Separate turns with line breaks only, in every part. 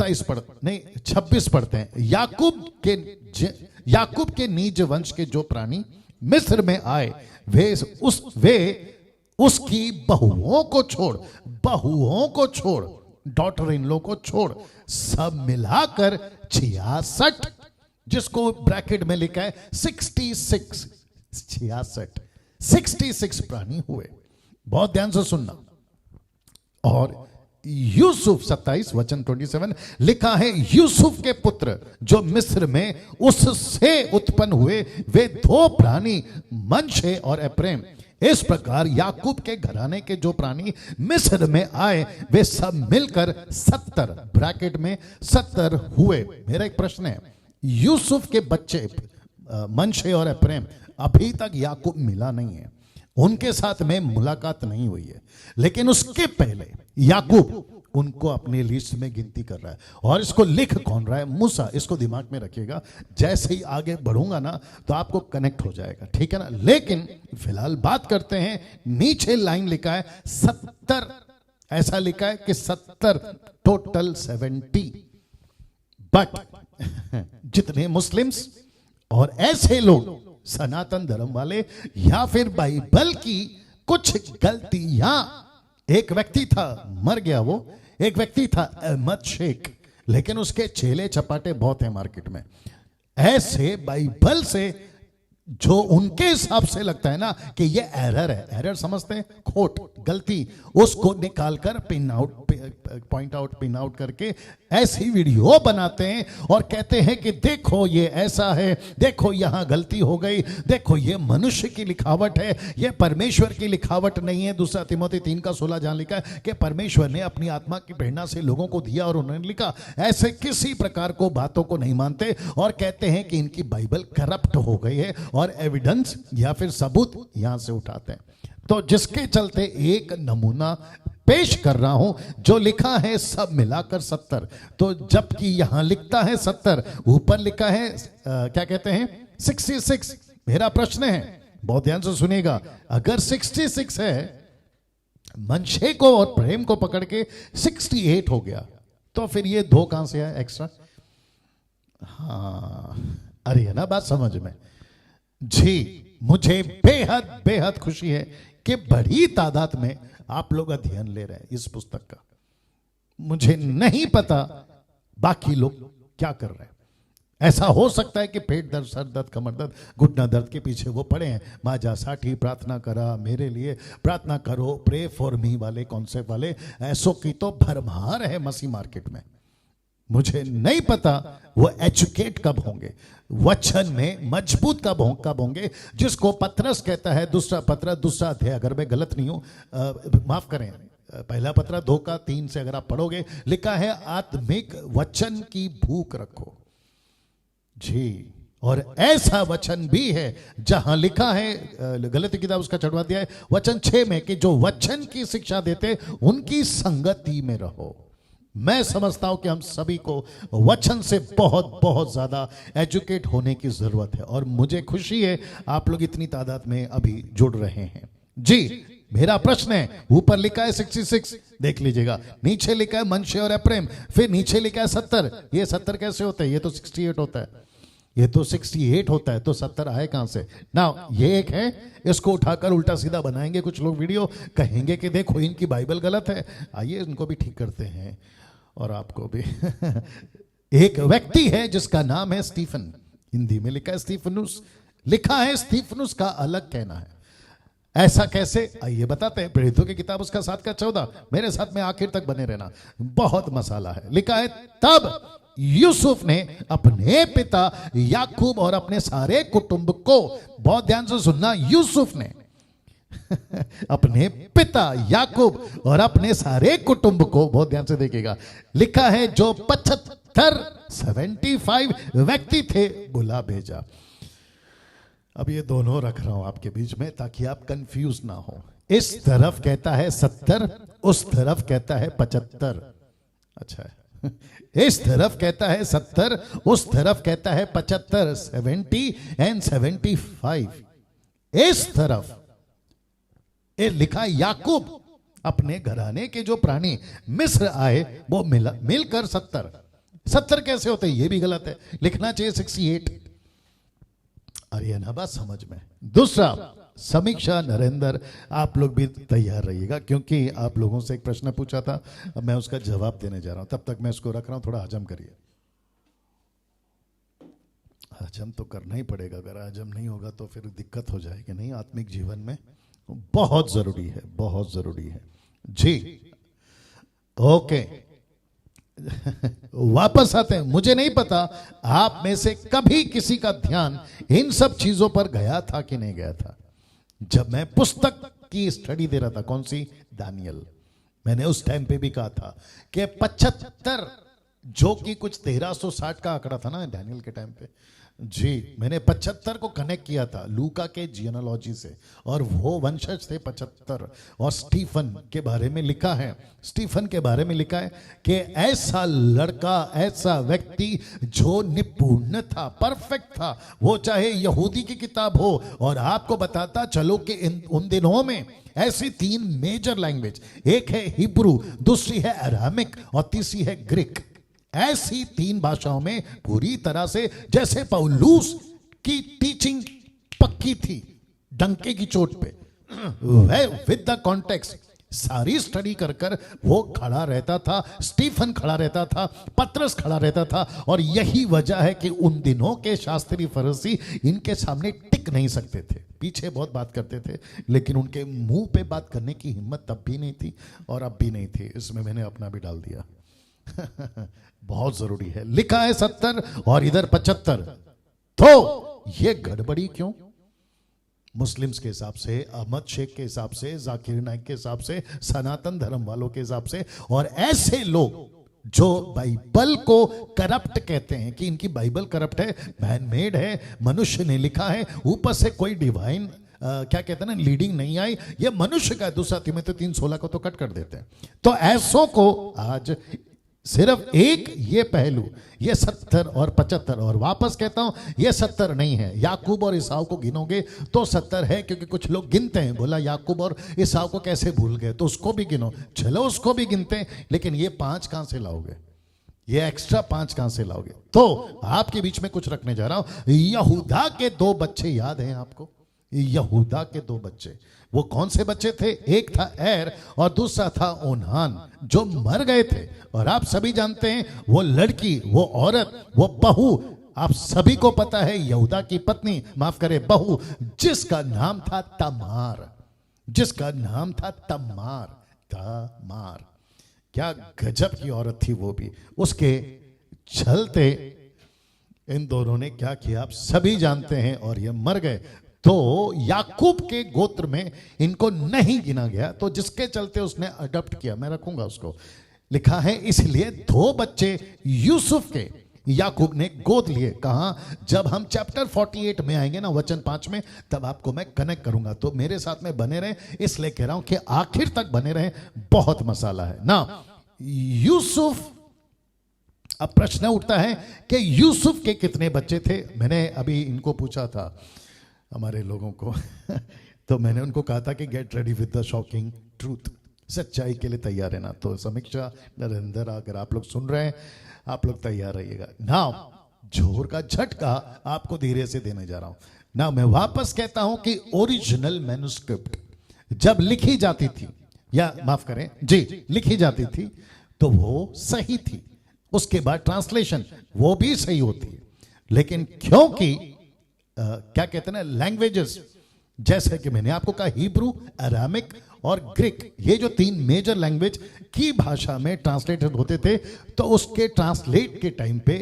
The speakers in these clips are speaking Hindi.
27 पढ़ नहीं 26 पढ़ते हैं। याकूब के नीज वंश के जो प्राणी मिस्र में आए वे उसकी बहुओं को छोड़ डॉटर इन लो को छोड़ सब मिलाकर 66, जिसको ब्रैकेट में लिखा है 66 प्राणी हुए। बहुत ध्यान से सुनना। और यूसुफ 27 वचन 27 लिखा है, यूसुफ के पुत्र जो मिस्र में उससे उत्पन्न हुए वे 2 प्राणी मनशे और एप्रैम। इस प्रकार याकूब के घराने के जो प्राणी मिस्र में आए वे सब मिलकर 70 ब्रैकेट में 70 हुए। मेरा एक प्रश्न है, यूसुफ के बच्चे मनशे और एप्रैम अभी तक याकूब मिला नहीं है, उनके साथ में मुलाकात नहीं हुई है, लेकिन उसके पहले याकूब उनको अपने लिस्ट में गिनती कर रहा है। और इसको लिख कौन रहा है? मूसा। इसको दिमाग में रखिएगा, जैसे ही आगे बढ़ूंगा ना तो आपको कनेक्ट हो जाएगा, ठीक है ना। लेकिन फिलहाल बात करते हैं, नीचे लाइन लिखा है 70, ऐसा लिखा है कि 70 टोटल 70। बट जितने मुस्लिम्स और ऐसे लोग सनातन धर्म वाले या फिर बाइबल की कुछ गलतियां, एक व्यक्ति था मर गया, वो एक व्यक्ति था अहमद शेख, लेकिन उसके चेले चपाटे बहुत हैं मार्केट में। ऐसे बाइबल से जो उनके हिसाब से लगता है ना कि ये एरर है, एरर समझते हैं, खोट, गलती, उसको निकालकर पॉइंट आउट करके ऐसी वीडियो बनाते हैं और कहते हैं कि देखो ये ऐसा है, देखो यहां गलती हो गई, देखो ये मनुष्य की लिखावट है, ये परमेश्वर की लिखावट नहीं है। 2 तिमोथी 3:16 जहां लिखा है कि परमेश्वर ने अपनी आत्मा की प्रेरणा से लोगों को दिया और उन्होंने लिखा। ऐसे किसी प्रकार को बातों को नहीं मानते और कहते हैं कि इनकी बाइबल करप्ट हो गई है और एविडेंस या फिर सबूत यहां से उठाते हैं। तो जिसके चलते एक नमूना पेश कर रहा हूं, जो लिखा है सब मिलाकर 70, तो जबकि यहां लिखता है 70, ऊपर लिखा है क्या कहते हैं 66। मेरा प्रश्न है, बहुत ध्यान से सुनिएगा, अगर 66 है, मनशे को और प्रेम को पकड़ के 68 हो गया, तो फिर ये 2 कहां से आया एक्स्ट्रा? हाँ, अरे है ना बात समझ में जी। मुझे बेहद बेहद खुशी है कि बड़ी तादाद में आप लोग अध्ययन ले रहे हैं इस पुस्तक का। मुझे नहीं पता बाकी लोग क्या कर रहे हैं। ऐसा हो सकता है कि पेट दर्द, सर दर्द, कमर दर्द, घुटना दर्द के पीछे वो पड़े हैं, माजा साठी प्रार्थना करा, मेरे लिए प्रार्थना करो, प्रे फॉर मी वाले कॉन्सेप्ट वाले ऐसों की तो भरमार है मसीह मार्केट में। मुझे नहीं पता वो एजुकेट कब होंगे, वचन में मजबूत कब होंगे, जिसको पतरस कहता है, दूसरा अध्याय, अगर मैं गलत नहीं हूं, माफ करें, पहला पत्र 2:3 से अगर आप पढ़ोगे, लिखा है आत्मिक वचन की भूख रखो जी। और ऐसा वचन भी है जहां लिखा है, गलती किताब उसका चढ़वा दिया है वचन 6 में, कि जो वचन की शिक्षा देते उनकी संगति में रहो। मैं समझता हूं कि हम सभी को वचन से बहुत बहुत ज्यादा एजुकेट होने की जरूरत है, और मुझे खुशी है आप लोग इतनी तादाद में अभी जुड़ रहे हैं जी। मेरा प्रश्न है, ऊपर लिखा है 66, देख लीजिएगा, नीचे लिखा है मनशे और एप्रैम, फिर नीचे लिखा है 70। ये 70 कैसे होता है? ये तो 68 होता है, ये तो 68 होता है, तो 70 आए कहां से ना? ये एक है, इसको उठाकर उल्टा सीधा बनाएंगे कुछ लोग वीडियो, कहेंगे कि देखो इनकी बाइबल गलत है। आइए इनको भी ठीक करते हैं और आपको भी एक व्यक्ति है जिसका नाम है स्टीफन, हिंदी में लिखा है स्टीफनुस, लिखा है स्टीफनुस का अलग कहना है। ऐसा कैसे? आइए बताते हैं। प्रेरितों की किताब उसका 7:14, मेरे साथ में आखिर तक बने रहना, बहुत मसाला है। लिखा है तब यूसुफ ने अपने पिता याकूब और अपने सारे कुटुंब को, बहुत ध्यान से सुनना, यूसुफ ने अपने पिता याकूब और अपने सारे कुटुंब को, बहुत ध्यान से देखिएगा, लिखा है जो 75 व्यक्ति थे, बुला भेजा। अब ये दोनों रख रहा हूं आपके बीच में ताकि आप कंफ्यूज ना हो। इस तरफ कहता है 70, उस तरफ कहता है 75। अच्छा है, इस तरफ कहता है 70, उस तरफ कहता है 75, 70 एंड 75। इस तरफ ये लिखा याकूब अपने घराने के जो प्राणी मिस्र आए वो मिलकर 70, 70 कैसे होते हैं, ये भी गलत है, लिखना चाहिए 68। और ये ना बात समझ में। दूसरा, समीक्षा नरेंद्र, आप लोग भी तैयार रहिएगा, क्योंकि आप लोगों से एक प्रश्न पूछा था, अब मैं उसका जवाब देने जा रहा हूं। तब तक मैं इसको रख रहा हूं, थोड़ा हजम करिए। हजम तो करना ही पड़ेगा, अगर हजम नहीं होगा तो फिर दिक्कत हो जाएगी। नहीं, आत्मिक जीवन में बहुत जरूरी है, बहुत जरूरी है जी। ओके, वापस आते हैं। मुझे नहीं पता आप में से कभी किसी का ध्यान इन सब चीजों पर गया था कि नहीं गया था। जब मैं पुस्तक की स्टडी दे रहा था, कौन सी, दानियल, मैंने उस टाइम पे भी कहा था कि 75, जो कि कुछ 1360 का आंकड़ा था ना दानियल के टाइम पे जी, मैंने 75 को कनेक्ट किया था लूका के जियोनोलॉजी से, और वो वंशज थे 75। और स्टीफन के बारे में लिखा है, स्टीफन के बारे में लिखा है कि ऐसा लड़का, ऐसा व्यक्ति जो निपुण था, परफेक्ट था, वो चाहे यहूदी की किताब हो। और आपको बताता चलो कि उन दिनों में ऐसी 3 मेजर लैंग्वेज, एक है हिब्रू, दूसरी है अरामिक और तीसरी है ग्रीक। ऐसी 3 भाषाओं में पूरी तरह से, जैसे पौलुस की टीचिंग पक्की थी डंके की चोट पे, वह विद द कॉन्टेक्स्ट सारी स्टडी कर कर वो खड़ा रहता था, स्टीफन खड़ा रहता था, पतरस खड़ा रहता था। और यही वजह है कि उन दिनों के शास्त्री फरीसी इनके सामने टिक नहीं सकते थे, पीछे बहुत बात करते थे, लेकिन उनके मुंह पे बात करने की हिम्मत तब भी नहीं थी और अब भी नहीं थी। इसमें मैंने अपना भी डाल दिया। बहुत जरूरी है। लिखा है 70 और इधर 75, तो ये गड़बड़ी क्यों? मुस्लिम्स के हिसाब से, अहमद शेख के हिसाब से, जाकिर नाइक के हिसाब से, सनातन धर्म वालों के हिसाब से, और ऐसे लोग जो बाइबल को करप्ट कहते हैं कि इनकी बाइबल करप्ट है, मैन मेड है, मनुष्य ने लिखा है, ऊपर से कोई डिवाइन क्या कहते हैं ना, लीडिंग नहीं आई, ये मनुष्य का। दूसरा तीमुथियुस 3:16 को तो कट कर देते हैं। तो ऐसों को आज सिर्फ एक ये पहलू, ये 70 और 75, और वापस कहता हूं ये 70 नहीं है। याकूब और ईसाऊ को गिनोगे तो 70 है, क्योंकि कुछ लोग गिनते हैं, बोला याकूब और ईसाऊ को कैसे भूल गए, तो उसको भी गिनो, चलो उसको भी गिनते हैं, लेकिन ये 5 कहां से लाओगे, ये एक्स्ट्रा 5 कहां से लाओगे? तो आपके बीच में कुछ रखने जा रहा हूं। यहूदा के 2 बच्चे याद हैं आपको? यहूदा के 2 बच्चे, वो कौन से बच्चे थे? एक था एर और दूसरा था ओनान, जो मर गए थे। और आप सभी जानते हैं वो लड़की, वो औरत, वो बहू, आप सभी को पता है, यहूदा की पत्नी, माफ करे बहू, जिसका नाम था तमार, जिसका नाम था तमार। तमार, क्या गजब की औरत थी वो भी। उसके चलते इन दोनों ने क्या किया आप सभी जानते हैं, और ये मर गए। तो याकूब के गोत्र में इनको नहीं गिना गया, तो जिसके चलते उसने अडॉप्ट किया, मैं रखूंगा उसको। लिखा है इसलिए 2 बच्चे यूसुफ के याकूब ने गोद लिए। कहां? जब हम चैप्टर 48 में आएंगे ना, वचन 5 में, तब आपको मैं कनेक्ट करूंगा। तो मेरे साथ में बने रहे, इसलिए कह रहा हूं कि आखिर तक बने रहे, बहुत मसाला है ना। यूसुफ, अब प्रश्न उठता है कि यूसुफ के कितने बच्चे थे? मैंने अभी इनको पूछा था, हमारे लोगों को तो मैंने उनको कहा था कि get ready with the shocking truth, सच्चाई के लिए तैयार रहना। तो समीक्षा नरेंद्र, अगर आप लोग सुन रहे हैं, आप लोग तैयार रहिएगा ना। जोर का झटका आपको धीरे से देने जा रहा हूं ना। मैं वापस कहता हूं कि ओरिजिनल मैन्युस्क्रिप्ट जब लिखी जाती थी, या माफ करें जी, लिखी जाती थी, तो वो सही थी। उसके बाद ट्रांसलेशन वो भी सही होती है, लेकिन क्योंकि क्या कहते हैं ना, लैंग्वेजेस, जैसे कि मैंने आपको कहा हिब्रू, अरामिक और ग्रीक, ये जो 3 मेजर लैंग्वेज की भाषा में ट्रांसलेटेड होते थे, तो उसके ट्रांसलेट के टाइम पे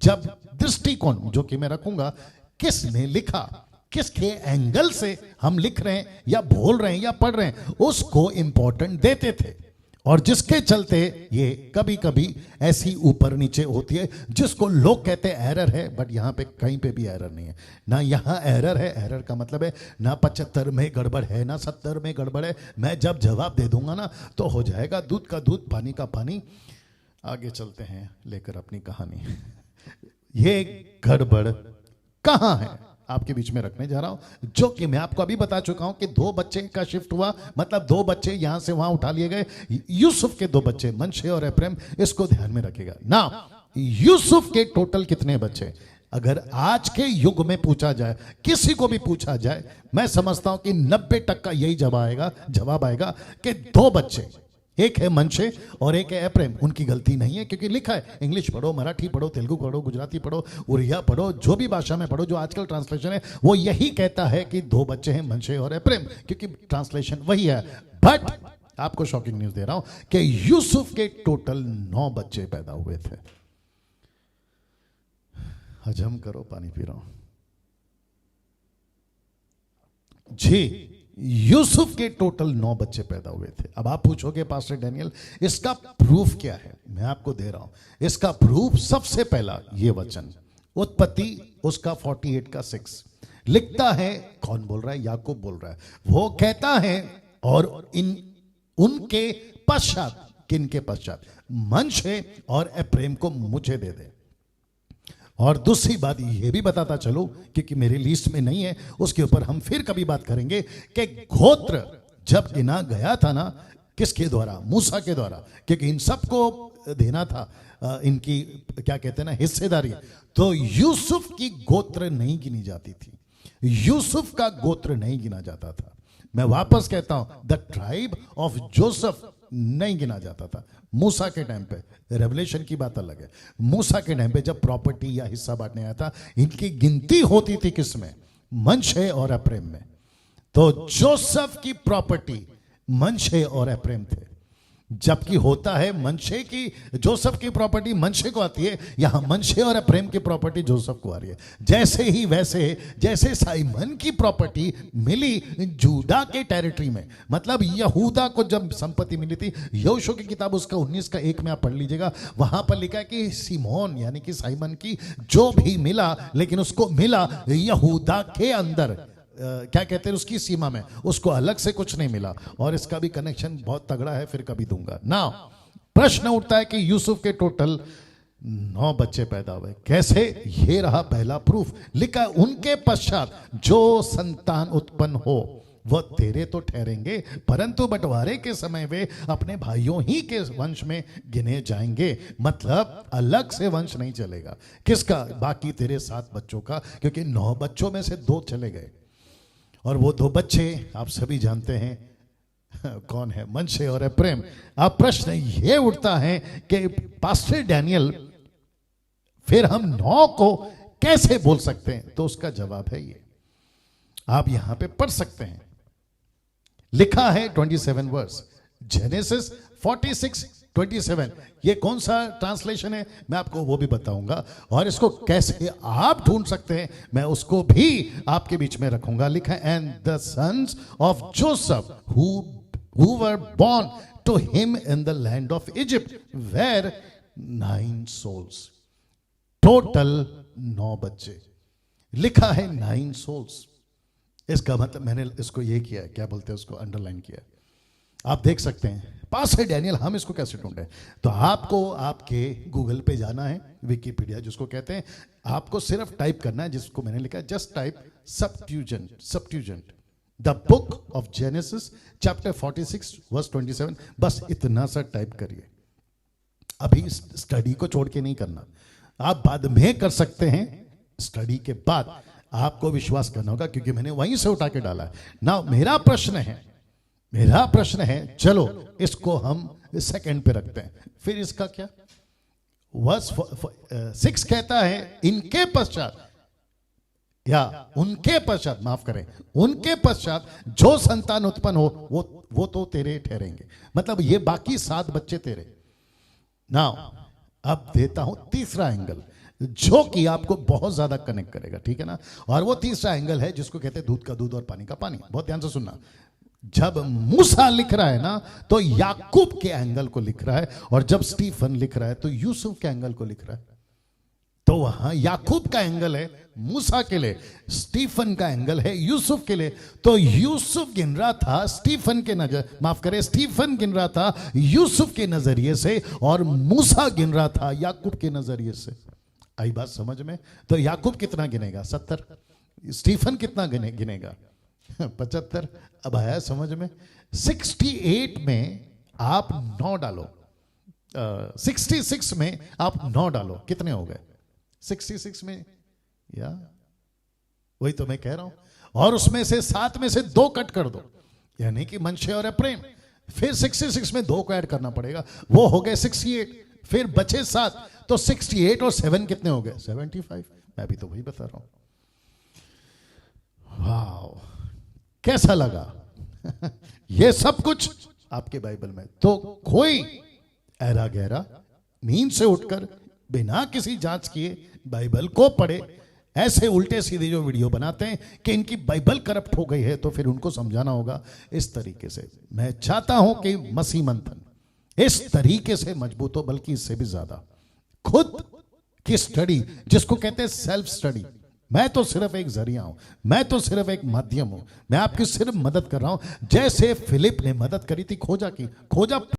जब दृष्टिकोण, जो कि मैं रखूंगा, किसने लिखा, किसके एंगल से हम लिख रहे हैं या बोल रहे हैं या पढ़ रहे हैं, उसको इंपॉर्टेंट देते थे। और जिसके चलते ये कभी कभी ऐसी ऊपर नीचे होती है, जिसको लोग कहते हैं एरर है, बट यहां पे कहीं पे भी एरर नहीं है ना। यहां एरर है, एरर का मतलब है ना 75 में गड़बड़ है ना 70 में गड़बड़ है। मैं जब जवाब दे दूंगा ना, तो हो जाएगा दूध का दूध, पानी का पानी। आगे चलते हैं लेकर अपनी कहानी। ये गड़बड़ कहां है आपके बीच में रखने जा रहा हूं, जो कि मैं आपको अभी बता चुका हूं कि 2 बच्चे का शिफ्ट हुआ, मतलब 2 बच्चे यहां से वहां उठा लिए गए। यूसुफ के 2 बच्चे, मनशे और एफ्रेम, इसको ध्यान में रखेगा ना। यूसुफ के टोटल कितने बच्चे? अगर आज के युग में पूछा जाए, किसी को भी पूछा जाए, मैं समझता हूं कि 90% यही जवाब आएगा कि 2 बच्चे, एक है मनशे और एक है एप्रैम। उनकी गलती नहीं है, क्योंकि लिखा है, इंग्लिश पढ़ो, मराठी पढ़ो, तेलुगु पढ़ो, गुजराती पढ़ो, उड़िया पढ़ो, जो भी भाषा में पढ़ो, जो आजकल ट्रांसलेशन है वो यही कहता है कि 2 बच्चे हैं, मनशे और एप्रैम, क्योंकि ट्रांसलेशन वही है। बट आपको शॉकिंग न्यूज दे रहा हूं कि यूसुफ के टोटल 9 बच्चे पैदा हुए थे। हजम करो, पानी पी रहा हूं जी। यूसुफ के टोटल 9 बच्चे पैदा हुए थे। अब आप पूछोगे पास्टर डैनियल, इसका प्रूफ क्या है? मैं आपको दे रहा हूं इसका प्रूफ। सबसे पहला ये वचन, उत्पत्ति उसका 48 का 6 लिखता है। कौन बोल रहा है? याकूब बोल रहा है। वो कहता है, और उनके पश्चात, किनके पश्चात? मनशे और एप्रैम को मुझे दे दे। और दूसरी बात ये भी बताता चलो, क्योंकि मेरी लिस्ट में नहीं है, उसके ऊपर हम फिर कभी बात करेंगे, कि गोत्र जब गिना गया था ना, किसके द्वारा? मूसा के द्वारा, क्योंकि इन सबको देना था इनकी क्या कहते हैं ना, हिस्सेदारी। तो यूसुफ की गोत्र नहीं गिनी जाती थी, यूसुफ का गोत्र नहीं गिना जाता था। मैं वापस कहता हूं, द ट्राइब ऑफ जोसेफ नहीं गिना जाता था मूसा के टाइम पे। रेवलेशन की बात अलग है। मूसा के टाइम पे जब प्रॉपर्टी या हिस्सा बांटने आया था, इनकी गिनती होती थी किसमें? मनशे और एप्रैम में। तो जोसेफ की प्रॉपर्टी मनशे और एप्रैम थे, जबकि होता है मनशे की, जोसेफ की प्रॉपर्टी मनशे को आती है, यहां मनशे और एप्रैम की प्रॉपर्टी जोसेफ को आ रही है। जैसे ही वैसे जैसे साइमन की प्रॉपर्टी मिली जूदा के टेरिटरी में, मतलब यहूदा को जब संपत्ति मिली थी, यहोशू की किताब उसका 19 का 1 में आप पढ़ लीजिएगा, वहां पर लिखा है कि सिमोन यानी कि साइमन की जो भी मिला, लेकिन उसको मिला यहूदा के अंदर, क्या कहते हैं, उसकी सीमा में, उसको अलग से कुछ नहीं मिला। और इसका भी कनेक्शन बहुत तगड़ा है, फिर कभी दूंगा ना। प्रश्न उठता है कि यूसुफ के टोटल 9 बच्चे पैदा हुए कैसे? ये रहा पहला प्रूफ। लिखा है, उनके पश्चात जो संतान उत्पन्न हो वह तेरे तो ठहरेंगे, परंतु बंटवारे के समय वे अपने भाइयों ही के वंश में गिने जाएंगे। मतलब अलग से वंश नहीं चलेगा। किसका? बाकी तेरे 7 बच्चों का, क्योंकि 9 बच्चों में से 2 चले गए, और वो 2 बच्चे आप सभी जानते हैं कौन है? मनशे और एप्रैम। अब प्रश्न ये उठता है कि पास्टर डैनियल, फिर हम 9 को कैसे बोल सकते हैं? तो उसका जवाब है ये, आप यहां पे पढ़ सकते हैं। लिखा है 27 वर्स, जेनेसिस 46:27। ये कौन सा ट्रांसलेशन है मैं आपको वो भी बताऊंगा, और इसको कैसे आप ढूंढ सकते हैं मैं उसको भी आपके बीच में रखूंगा। लिखा है, and the sons of Joseph who were born to him in the land of Egypt were 9 souls। Total 9 बच्चे। लिखा है 9 souls। इसका मतलब मैंने इसको ये किया है, क्या बोलते हैं उसको, अंडरलाइन किया। आप देख सकते हैं पास्टर डैनियल हम इसको कैसे ढूंढे। तो आपको आपके गूगल पे जाना है, विकिपीडिया जिसको कहते हैं, आपको सिर्फ टाइप करना है जिसको मैंने लिखा है, just type subsequent the book of Genesis chapter 46 verse 27। बस इतना सा टाइप करिए। अभी स्टडी को छोड़ के नहीं करना, आप बाद में कर सकते हैं। स्टडी के बाद आपको विश्वास करना होगा, क्योंकि मैंने वहीं से उठा के डाला है ना। मेरा प्रश्न है, चलो इसको हम सेकंड पे रखते हैं। फिर इसका क्या? वर्स 6 कहता है, इनके पश्चात, या उनके पश्चात, माफ करें, उनके पश्चात जो संतान उत्पन्न हो वो तो तेरे ठहरेंगे। मतलब ये बाकी 7 बच्चे तेरे। नाउ अब देता हूं तीसरा एंगल, जो कि आपको बहुत ज्यादा कनेक्ट करेगा, ठीक है ना। और वो तीसरा एंगल है जिसको कहते हैं दूध का दूध और पानी का पानी। बहुत ध्यान से सुनना। जब मूसा लिख रहा है ना, तो याकूब के एंगल को लिख रहा है, और जब स्टीफन लिख रहा है तो यूसुफ के एंगल को लिख रहा है। तो वहां याकूब का एंगल है मूसा के लिए, स्टीफन का एंगल है यूसुफ के लिए। तो यूसुफ गिन रहा था स्टीफन के स्टीफन गिन रहा था यूसुफ के नजरिए से, और मूसा गिन रहा था याकूब के नजरिए से। आई बात समझ में? तो याकूब कितना गिनेगा? 70। स्टीफन कितना गिनेगा? 75। अब आया समझ में? 68 में आप 9 डालो 66 में आप 9 डालो, कितने हो गए 66 में? या वही तो मैं कह रहा हूं। और उसमें से 7 में से 2 कट कर दो, यानी कि मनशे और एप्रेम। फिर 66 में 2 को ऐड करना पड़ेगा, वो हो गए 68। फिर बचे 7, तो 68 और 7 कितने हो गए? 75। मैं भी तो वही बता रहा हूं। वाह, कैसा लगा? ये सब कुछ आपके बाइबल में। तो कोई ऐरा गहरा नींद से उठकर बिना किसी जांच किए बाइबल को पढ़े, ऐसे उल्टे सीधे जो वीडियो बनाते हैं कि इनकी बाइबल करप्ट हो गई है, तो फिर उनको समझाना होगा इस तरीके से। मैं चाहता हूं कि मसीह मंथन इस तरीके से मजबूत हो, बल्कि इससे भी ज्यादा। खुद की स्टडी, जिसको कहते हैं सेल्फ स्टडी। मैं तो सिर्फ एक जरिया हूं, मैं तो सिर्फ एक माध्यम हूं, मैं आपकी सिर्फ मदद कर रहा हूं, जैसे फिलिप ने मदद करी थी खोजा की। खोजा